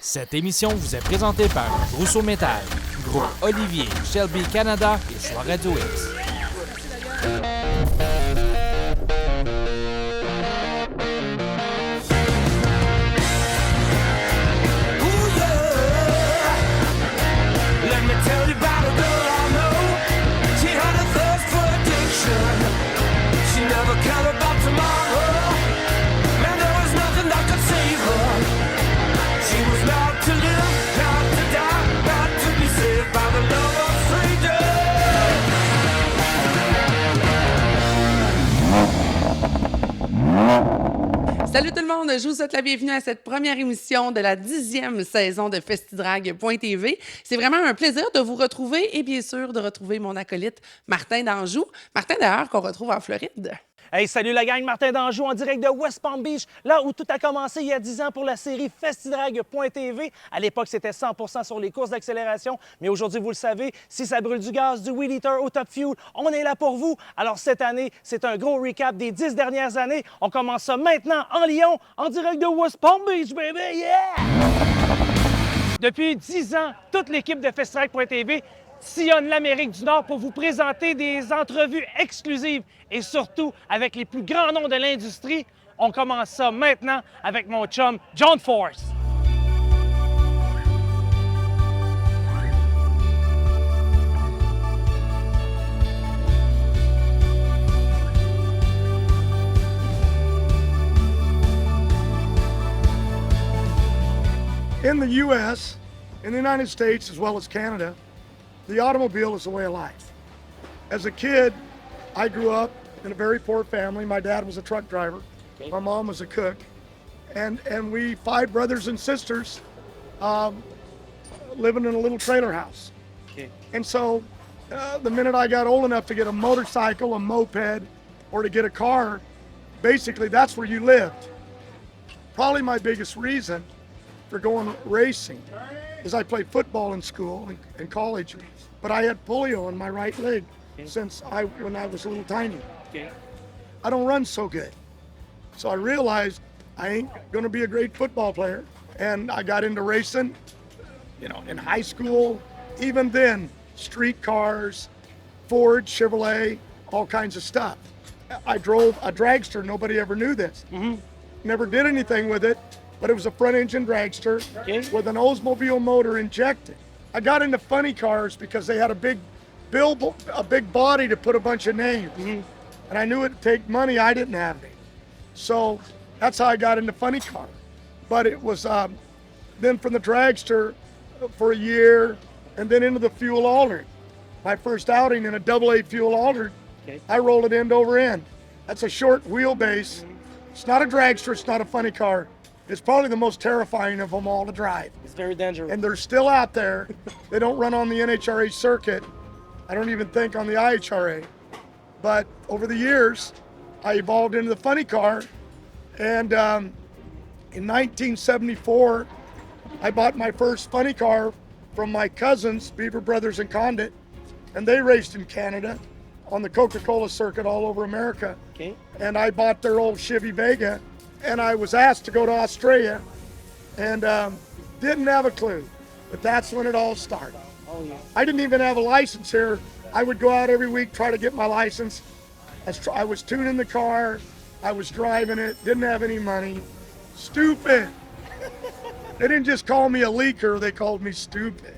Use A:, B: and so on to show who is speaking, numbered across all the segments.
A: Cette émission vous est présentée par Rousseau Métal, Groupe Olivier, Shelby Canada et Choix Radio X.
B: Salut tout le monde, je vous souhaite la bienvenue à cette première émission de la 10e saison de Festidrag.tv. C'est vraiment un plaisir de vous retrouver et bien sûr de retrouver mon acolyte Martin d'Anjou. Martin d'ailleurs qu'on retrouve en Floride.
C: Hey, salut la gang, Martin d'Anjou en direct de West Palm Beach, là où tout a commencé il y a 10 ans pour la série Festidrag.tv. À l'époque, c'était 100% sur les courses d'accélération, mais aujourd'hui, vous le savez, si ça brûle du gaz, du Wheat Eater au Top Fuel, on est là pour vous. Alors cette année, c'est un gros recap des 10 dernières années. On commence ça maintenant en Lyon, en direct de West Palm Beach, baby, yeah! Depuis 10 ans, toute l'équipe de Festidrag.tv sillonne l'Amérique du Nord pour vous présenter des entrevues exclusives et surtout avec les plus grands noms de l'industrie. On commence ça maintenant avec mon chum John Force.
D: In the U.S., in the United States, as well as Canada, the automobile is a way of life. As a kid, I grew up in a very poor family. My dad was a truck driver. Okay. My mom was a cook. And we, 5 brothers and sisters, living in a little trailer house. Okay. And so the minute I got old enough to get a motorcycle, a moped, or to get a car, basically that's where you lived. Probably my biggest reason for going racing is I played football in school and college, but I had polio in my right leg since when I was a little tiny. Okay. I don't run so good. So I realized I ain't gonna be a great football player. And I got into racing, in high school. Even then, street cars, Ford, Chevrolet, all kinds of stuff. I drove a dragster, nobody ever knew this. Mm-hmm. Never did anything with it, but it was a front engine dragster with an Oldsmobile motor injected. I got into funny cars because they had a big body to put a bunch of names. Mm-hmm. And I knew it'd take money, I didn't have any. So that's how I got into funny car. But it was then from the dragster for a year and then into the fuel altered. My first outing in a AA fuel altered, I rolled it end over end. That's a short wheelbase. Mm-hmm. It's not a dragster, it's not a funny car. It's probably the most terrifying of them all to drive.
C: It's very dangerous.
D: And they're still out there. They don't run on the NHRA circuit. I don't even think on the IHRA. But over the years, I evolved into the funny car. And in 1974, I bought my first funny car from my cousins, Beaver Brothers and Condit. And they raced in Canada on the Coca-Cola circuit all over America. Okay. And I bought their old Chevy Vega. And I was asked to go to Australia and didn't have a clue, but that's when it all started. Oh, yeah. I didn't even have a license here. I would go out every week, try to get my license. I was tuning the car, I was driving it, didn't have any money. Stupid. They didn't just call me a leaker, they called me stupid.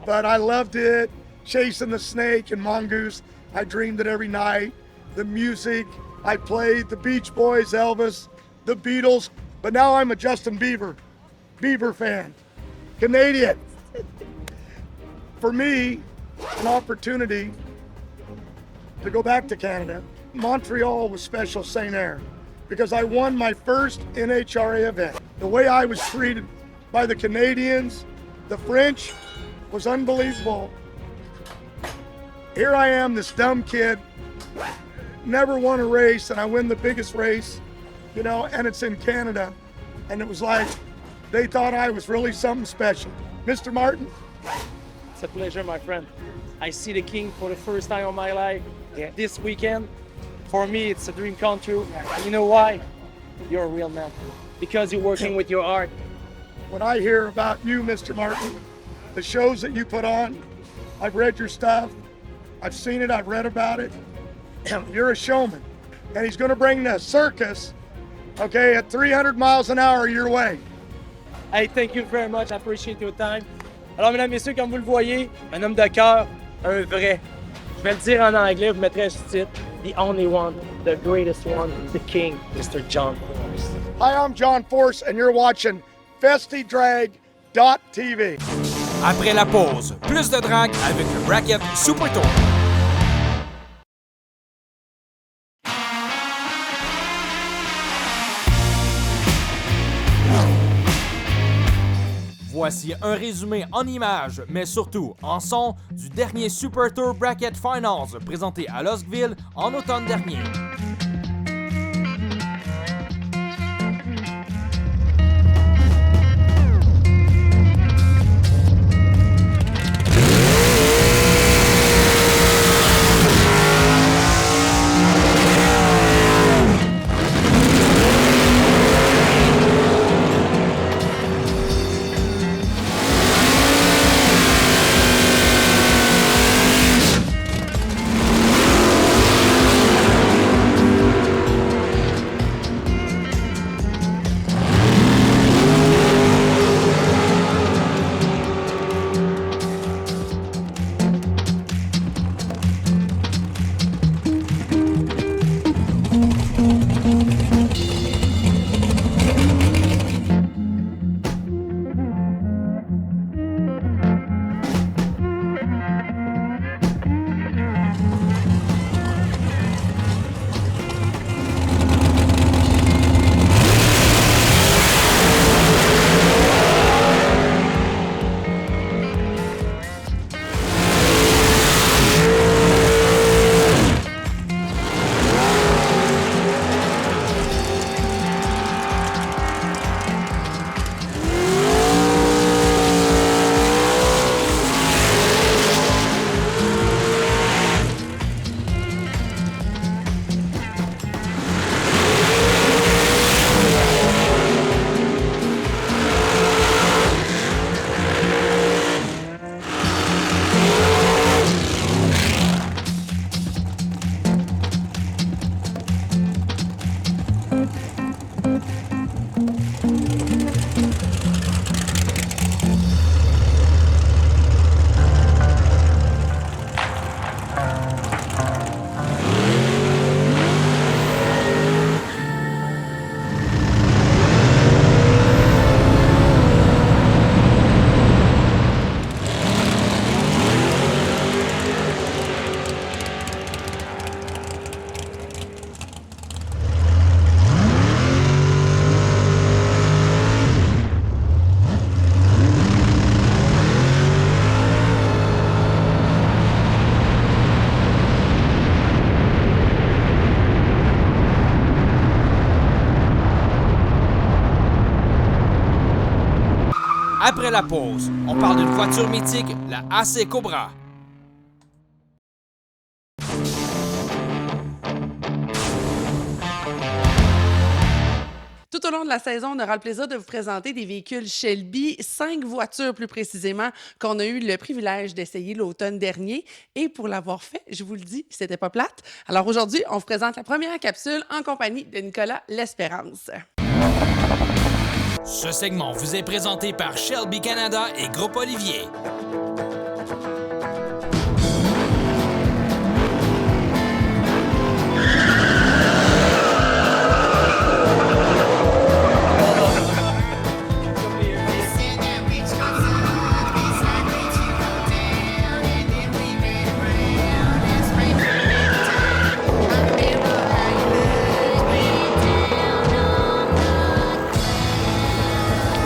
D: But I loved it, chasing the snake and mongoose. I dreamed it every night. The music, I played the Beach Boys, Elvis, the Beatles, but now I'm a Justin Bieber fan, Canadian. For me, an opportunity to go back to Canada. Montreal was special St. Air because I won my first NHRA event. The way I was treated by the Canadians, the French, was unbelievable. Here I am, this dumb kid, never won a race, and I win the biggest race, and it's in Canada. And it was like, they thought I was really something special. Mr. Martin?
C: It's a pleasure, my friend. I see the King for the first time in my life this weekend. For me, it's a dream come true. You know why? You're a real man. Because you're working with your art.
D: when I hear about you, Mr. Martin, the shows that you put on, I've read your stuff. I've seen it. I've read about it. You're a showman. And he's going to bring the circus, okay, at 300 miles an hour your way.
C: Hey, thank you very much. I appreciate your time. Alors, mesdames, messieurs, comme vous le voyez, un homme de cœur, un vrai. Je vais le dire en anglais, vous mettrez un sous-titre. The only one, the greatest one, the king, Mr. John Force.
D: Hi, I'm John Force, and you're watching FestiDrag.tv.
A: Après la pause, plus de drague avec le Bracket Super Tour. Voici un résumé en images, mais surtout en son, du dernier Super Tour Bracket Finals présenté à Luskville en automne dernier. Après la pause, on parle d'une voiture mythique, la AC Cobra.
B: Tout au long de la saison, on aura le plaisir de vous présenter des véhicules Shelby, 5 voitures plus précisément, qu'on a eu le privilège d'essayer l'automne dernier. Et pour l'avoir fait, je vous le dis, c'était pas plate. Alors aujourd'hui, on vous présente la première capsule en compagnie de Nicolas L'Espérance.
A: Ce segment vous est présenté par Shelby Canada et Groupe Olivier.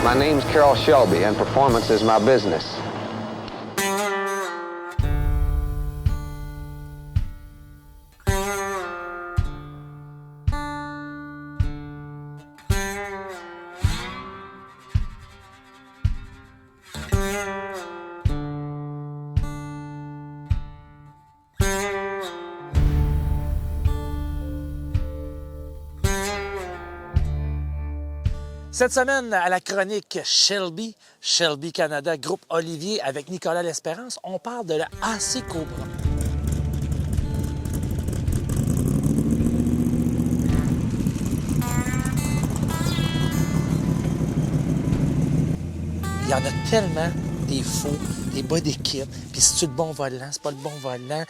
E: My name's Carroll Shelby, and performance is my business.
C: Cette semaine, à la chronique Shelby Canada, groupe Olivier avec Nicolas L'Espérance, on parle de la AC Cobra. Il y en a tellement des faux, des bas d'équipe, puis c'est-tu le bon volant, c'est pas le bon volant,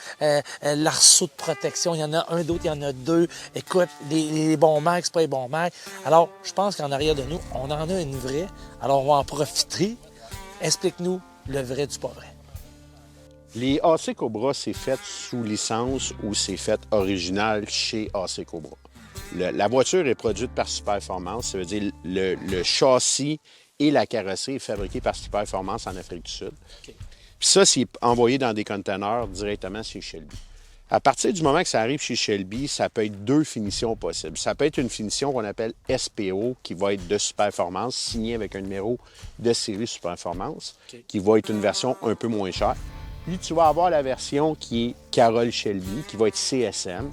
C: l'arceau de protection, il y en a un d'autre, il y en a deux. Écoute, les bons marques, c'est pas les bons marques. Alors, je pense qu'en arrière de nous, on en a une vraie, alors on va en profiter. Explique-nous le vrai du pas vrai.
F: Les AC Cobra, c'est fait sous licence ou c'est fait original chez AC Cobra. La voiture est produite par Superformance, ça veut dire le châssis et la carrosserie est fabriquée par Superformance en Afrique du Sud. Okay. Puis ça, c'est envoyé dans des conteneurs directement chez Shelby. À partir du moment que ça arrive chez Shelby, ça peut être deux finitions possibles. Ça peut être une finition qu'on appelle SPO, qui va être de Superformance, signée avec un numéro de série Superformance, okay, qui va être une version un peu moins chère. Puis tu vas avoir la version qui est Carroll Shelby, qui va être CSM.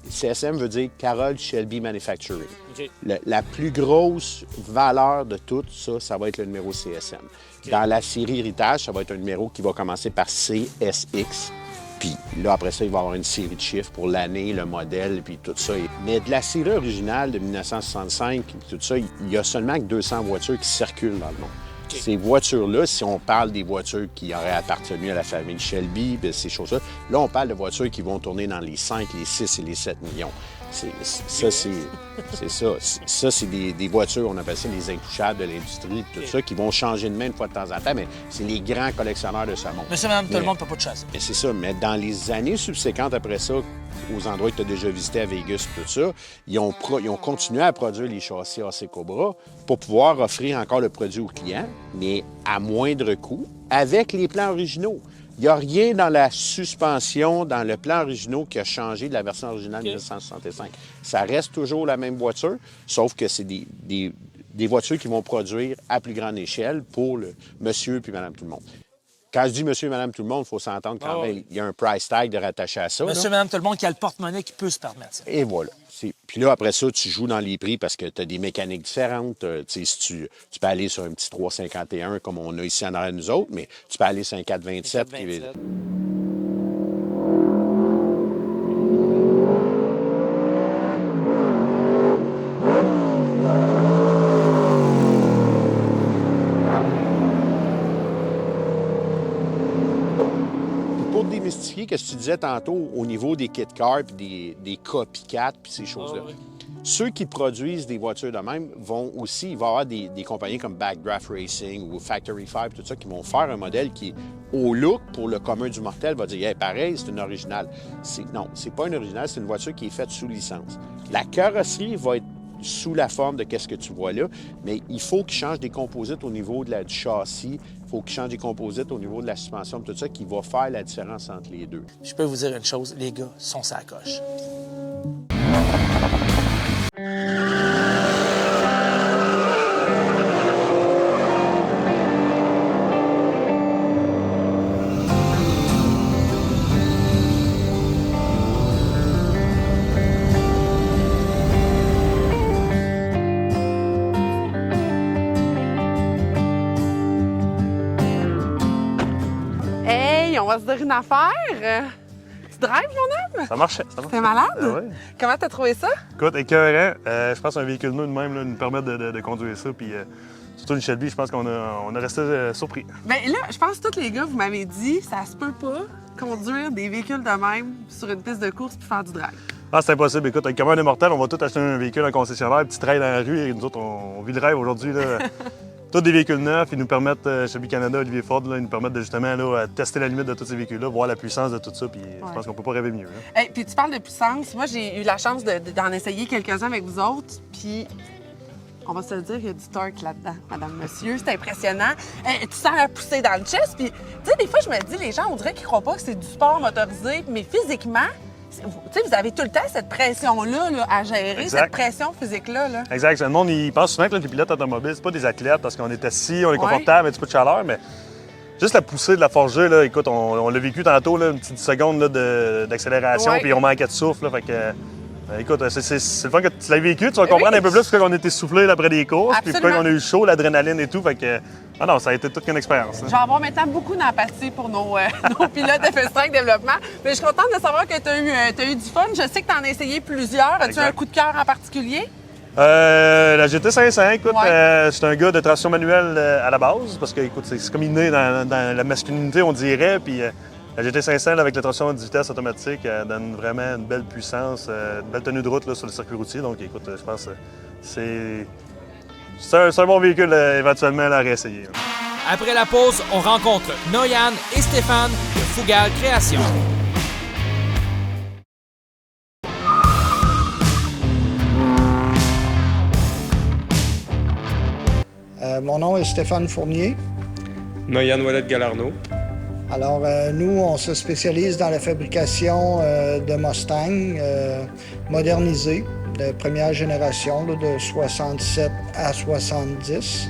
F: CSM veut dire Carroll Shelby Manufacturing. Okay. La plus grosse valeur de tout ça, ça va être le numéro CSM. Okay. Dans la série Héritage, ça va être un numéro qui va commencer par CSX. Puis là, après ça, il va y avoir une série de chiffres pour l'année, le modèle, puis tout ça. Mais de la série originale de 1965, puis tout ça, il y a seulement que 200 voitures qui circulent dans le monde. Okay. Ces voitures-là, si on parle des voitures qui auraient appartenu à la famille Shelby, bien, ces choses-là, là, on parle de voitures qui vont tourner dans les 5, les 6 et les 7 millions. Ça, c'est des voitures, on appelle ça les intouchables de l'industrie, tout ça, qui vont changer de main une fois de temps en temps, mais c'est les grands collectionneurs de ce monde.
C: Monsieur, madame, tout le monde ne peut pas de chasser.
F: Mais c'est ça, mais dans les années subséquentes après ça, aux endroits que tu as déjà visités à Vegas et tout ça, ils ont continué à produire les châssis AC Cobra pour pouvoir offrir encore le produit aux clients, mais à moindre coût, avec les plans originaux. Il n'y a rien dans la suspension, dans le plan original qui a changé de la version originale de 1965. Ça reste toujours la même voiture, sauf que c'est des voitures qui vont produire à plus grande échelle pour le monsieur puis madame tout le monde. Quand je dis monsieur et madame tout le monde, il faut s'entendre quand même. Il y a un price tag de rattaché à ça.
C: Monsieur et madame tout le monde qui a le porte-monnaie qui peut se permettre ça.
F: Et voilà. Puis là, après ça, tu joues dans les prix parce que tu as des mécaniques différentes. Si tu peux aller sur un petit 351 comme on a ici en arrière nous autres, mais tu peux aller sur un 427. Pour démystifier, ce que tu disais tantôt au niveau des kit cars puis des copycats puis ces choses-là. Oui. Ceux qui produisent des voitures de même vont aussi, il va y avoir des compagnies comme Backdraft Racing ou Factory 5, tout ça, qui vont faire un modèle qui, au look, pour le commun du mortel, va dire hey, pareil, c'est une originale. Non, c'est pas une originale, c'est une voiture qui est faite sous licence. La carrosserie va être sous la forme de qu'est-ce que tu vois là, mais il faut qu'ils changent des composites au niveau du châssis, il faut qu'ils changent des composites au niveau de la suspension, tout ça, qui va faire la différence entre les deux.
C: Je peux vous dire une chose, les gars sont sur la coche.
B: On va se dire une affaire. Tu drives, mon homme?
G: Ça marchait.
B: T'es malade?
G: Ouais.
B: Comment t'as trouvé ça?
G: Écoute, écœurant. Je pense qu'un véhicule nous de même là, nous permet de conduire ça. Puis surtout une Shelby, je pense qu'on a resté surpris.
B: Bien là, je pense que tous les gars, vous m'avez dit, ça se peut pas conduire des véhicules de même sur une piste de course puis faire du drag.
G: Ah, c'est impossible. Écoute, avec commun des mortels, on va tous acheter un véhicule en concessionnaire, petit trail dans la rue, et nous autres, on vit le rêve aujourd'hui. Tous des véhicules neufs, ils nous permettent, Shelby Canada, Olivier Ford, là, ils nous permettent de, justement là, tester la limite de tous ces véhicules-là, voir la puissance de tout ça, puis je pense qu'on peut pas rêver mieux.
B: Hey, puis tu parles de puissance. Moi, j'ai eu la chance d'en essayer quelques-uns avec vous autres, puis on va se le dire, il y a du torque là-dedans, madame, monsieur. C'est impressionnant. Tu sens la poussée dans le chest, puis tu sais, des fois, je me dis, les gens, on dirait qu'ils croient pas que c'est du sport motorisé, mais physiquement, vous avez tout le temps cette pression-là là, à gérer, exact. Cette pression physique-là. Là.
G: Exact. Le monde, il pense souvent que les pilotes automobiles, c'est pas des athlètes parce qu'on est assis, on est confortable, un petit peu de chaleur, mais juste la poussée de la forgée, là, écoute, on l'a vécu tantôt, là, une petite seconde là, d'accélération, puis on manquait de souffle. Là, fait que, Écoute, c'est le fun que tu l'as vécu. Tu vas comprendre un peu plus quand on était soufflé après des courses, puis
B: Absolument.
G: quand on a eu chaud, l'adrénaline et tout. Fait que, non, ça a été toute une expérience.
B: Je vais avoir maintenant beaucoup d'empathie pour nos pilotes de Fast Track Développement. Mais je suis contente de savoir que tu as eu du fun. Je sais que tu en as essayé plusieurs. As-tu
G: Exact.
B: un coup de cœur en particulier?
G: La GT500, écoute,
B: Ouais.
G: c'est un gars de traction manuelle à la base, parce que, écoute, c'est comme inné dans la masculinité, on dirait. Puis la GT500, là, avec la traction à 10 vitesses automatique, elle donne vraiment une belle puissance, une belle tenue de route là, sur le circuit routier. Donc, écoute, je pense que c'est un bon véhicule éventuellement à réessayer.
A: Après la pause, on rencontre Noyan et Stéphane de Fougal Création.
H: Mon nom est Stéphane Fournier.
I: Noyan Ouellet-Galarno.
H: Alors, nous, on se spécialise dans la fabrication de Mustang modernisés de première génération, là, de 67 à 70.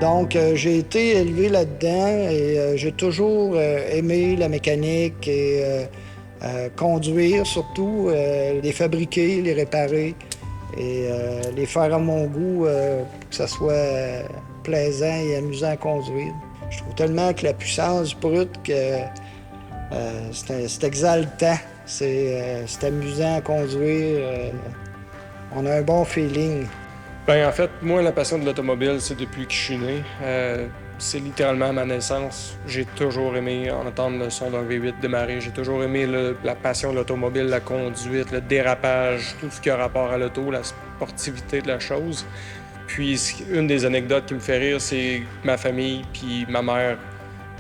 H: Donc, j'ai été élevé là-dedans et j'ai toujours aimé la mécanique et conduire surtout, les fabriquer, les réparer et les faire à mon goût, que ça soit plaisant et amusant à conduire. Je trouve tellement que la puissance brute que c'est exaltant, c'est amusant à conduire, on a un bon feeling.
I: Ben en fait, moi, la passion de l'automobile, c'est depuis que je suis né. C'est littéralement à ma naissance. J'ai toujours aimé entendre le son d'un V8 démarrer. J'ai toujours aimé la passion de l'automobile, la conduite, le dérapage, tout ce qui a rapport à l'auto, la sportivité de la chose. Puis, une des anecdotes qui me fait rire, c'est ma famille puis ma mère.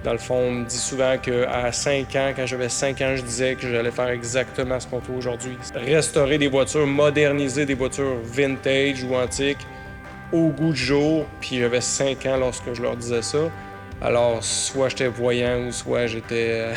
I: Dans le fond, on me dit souvent qu'à 5 ans, quand j'avais 5 ans, je disais que j'allais faire exactement ce qu'on fait aujourd'hui. Restaurer des voitures, moderniser des voitures vintage ou antiques au goût du jour. Puis j'avais 5 ans lorsque je leur disais ça. Alors, soit j'étais voyant ou soit j'étais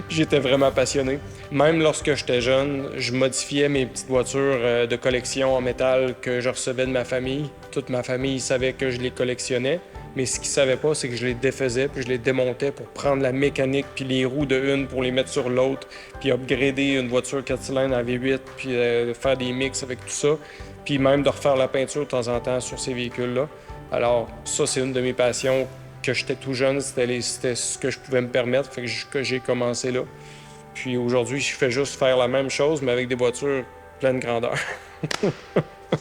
I: j'étais vraiment passionné. Même lorsque j'étais jeune, je modifiais mes petites voitures de collection en métal que je recevais de ma famille. Toute ma famille savait que je les collectionnais. Mais ce qu'ils ne savaient pas, c'est que je les défaisais puis je les démontais pour prendre la mécanique puis les roues de une pour les mettre sur l'autre, puis upgrader une voiture 4 cylindres à V8, puis faire des mix avec tout ça, puis même de refaire la peinture de temps en temps sur ces véhicules-là. Alors ça, c'est une de mes passions. Que j'étais tout jeune, c'était ce que je pouvais me permettre, fait que j'ai commencé là. Puis aujourd'hui, je fais juste faire la même chose, mais avec des voitures pleine grandeur.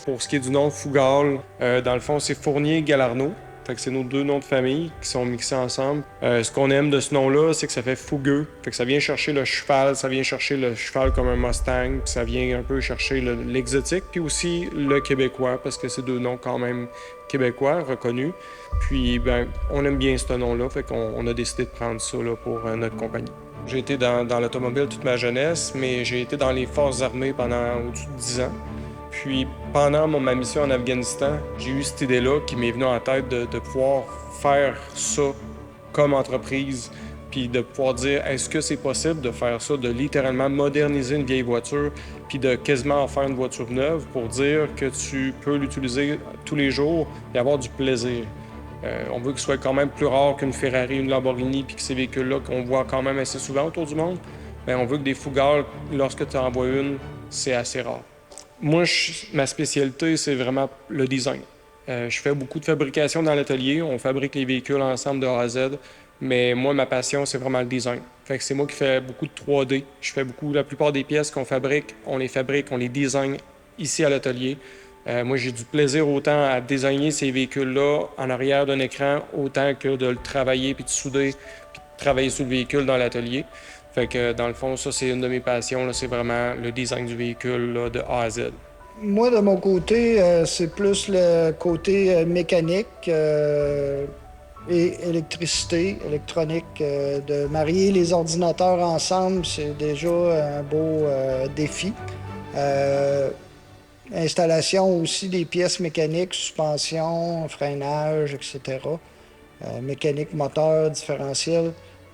I: Pour ce qui est du nom Fougal, dans le fond, c'est Fournier-Galarno. Fait que c'est nos deux noms de famille qui sont mixés ensemble. Ce qu'on aime de ce nom-là, c'est que ça fait fougueux. Fait que ça vient chercher le cheval, ça vient chercher le cheval comme un Mustang, puis ça vient un peu chercher l'exotique, puis aussi le québécois, parce que c'est deux noms quand même québécois, reconnus. Puis, ben, on aime bien ce nom-là, fait qu'on a décidé de prendre ça là, pour notre compagnie. J'ai été dans l'automobile toute ma jeunesse, mais j'ai été dans les forces armées pendant au-dessus de 10 ans. Puis, pendant ma mission en Afghanistan, j'ai eu cette idée-là qui m'est venue en tête de pouvoir faire ça comme entreprise, puis de pouvoir dire, est-ce que c'est possible de faire ça, de littéralement moderniser une vieille voiture, puis de quasiment en faire une voiture neuve pour dire que tu peux l'utiliser tous les jours et avoir du plaisir. On veut qu'il soit quand même plus rare qu'une Ferrari, une Lamborghini, puis que ces véhicules-là qu'on voit quand même assez souvent autour du monde, bien, on veut que des Fougal, lorsque tu en vois une, c'est assez rare. Moi, ma spécialité, c'est vraiment le design. Je fais beaucoup de fabrication dans l'atelier. On fabrique les véhicules ensemble de A à Z. Mais moi, ma passion, c'est vraiment le design. Fait que c'est moi qui fais beaucoup de 3D. Je fais la plupart des pièces qu'on fabrique, on les design ici à l'atelier. Moi, j'ai du plaisir autant à designer ces véhicules-là en arrière d'un écran, autant que de le travailler, puis de souder, puis de travailler sur le véhicule dans l'atelier. Fait que, dans le fond, ça, c'est une de mes passions. C'est vraiment le design du véhicule là, de A à Z.
H: Moi, de mon côté, c'est plus le côté mécanique et électricité, électronique. De marier les ordinateurs ensemble, c'est déjà un beau défi. Installation aussi des pièces mécaniques, suspension, freinage, etc. Mécanique, moteur, différentiel.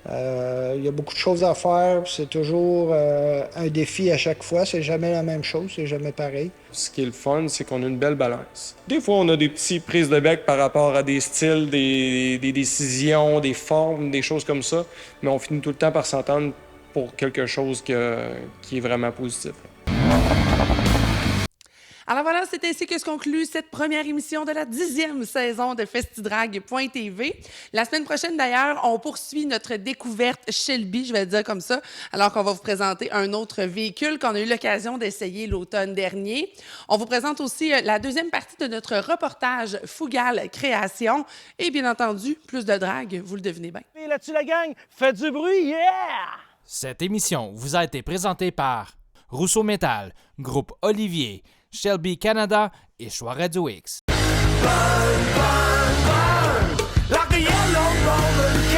H: Il y a beaucoup de choses à faire. C'est toujours un défi à chaque fois. C'est jamais la même chose. C'est jamais pareil.
I: Ce qui est le fun, c'est qu'on a une belle balance. Des fois, on a des petites prises de bec par rapport à des styles, des décisions, des formes, des choses comme ça, mais on finit tout le temps par s'entendre pour quelque chose qui est vraiment positif.
B: Alors voilà, c'est ainsi que se conclut cette première émission de la 10e saison de Festidrag.tv. La semaine prochaine, d'ailleurs, on poursuit notre découverte Shelby, je vais le dire comme ça, alors qu'on va vous présenter un autre véhicule qu'on a eu l'occasion d'essayer l'automne dernier. On vous présente aussi la deuxième partie de notre reportage Fougal Création et bien entendu, plus de drague, vous le devinez bien.
C: Et là-dessus, la gang, faites du bruit, yeah!
A: Cette émission vous a été présentée par Rousseau Métal, Groupe Olivier, Shelby Canada et Choix Radio X.
J: Burn, burn, burn, like a yellow rolling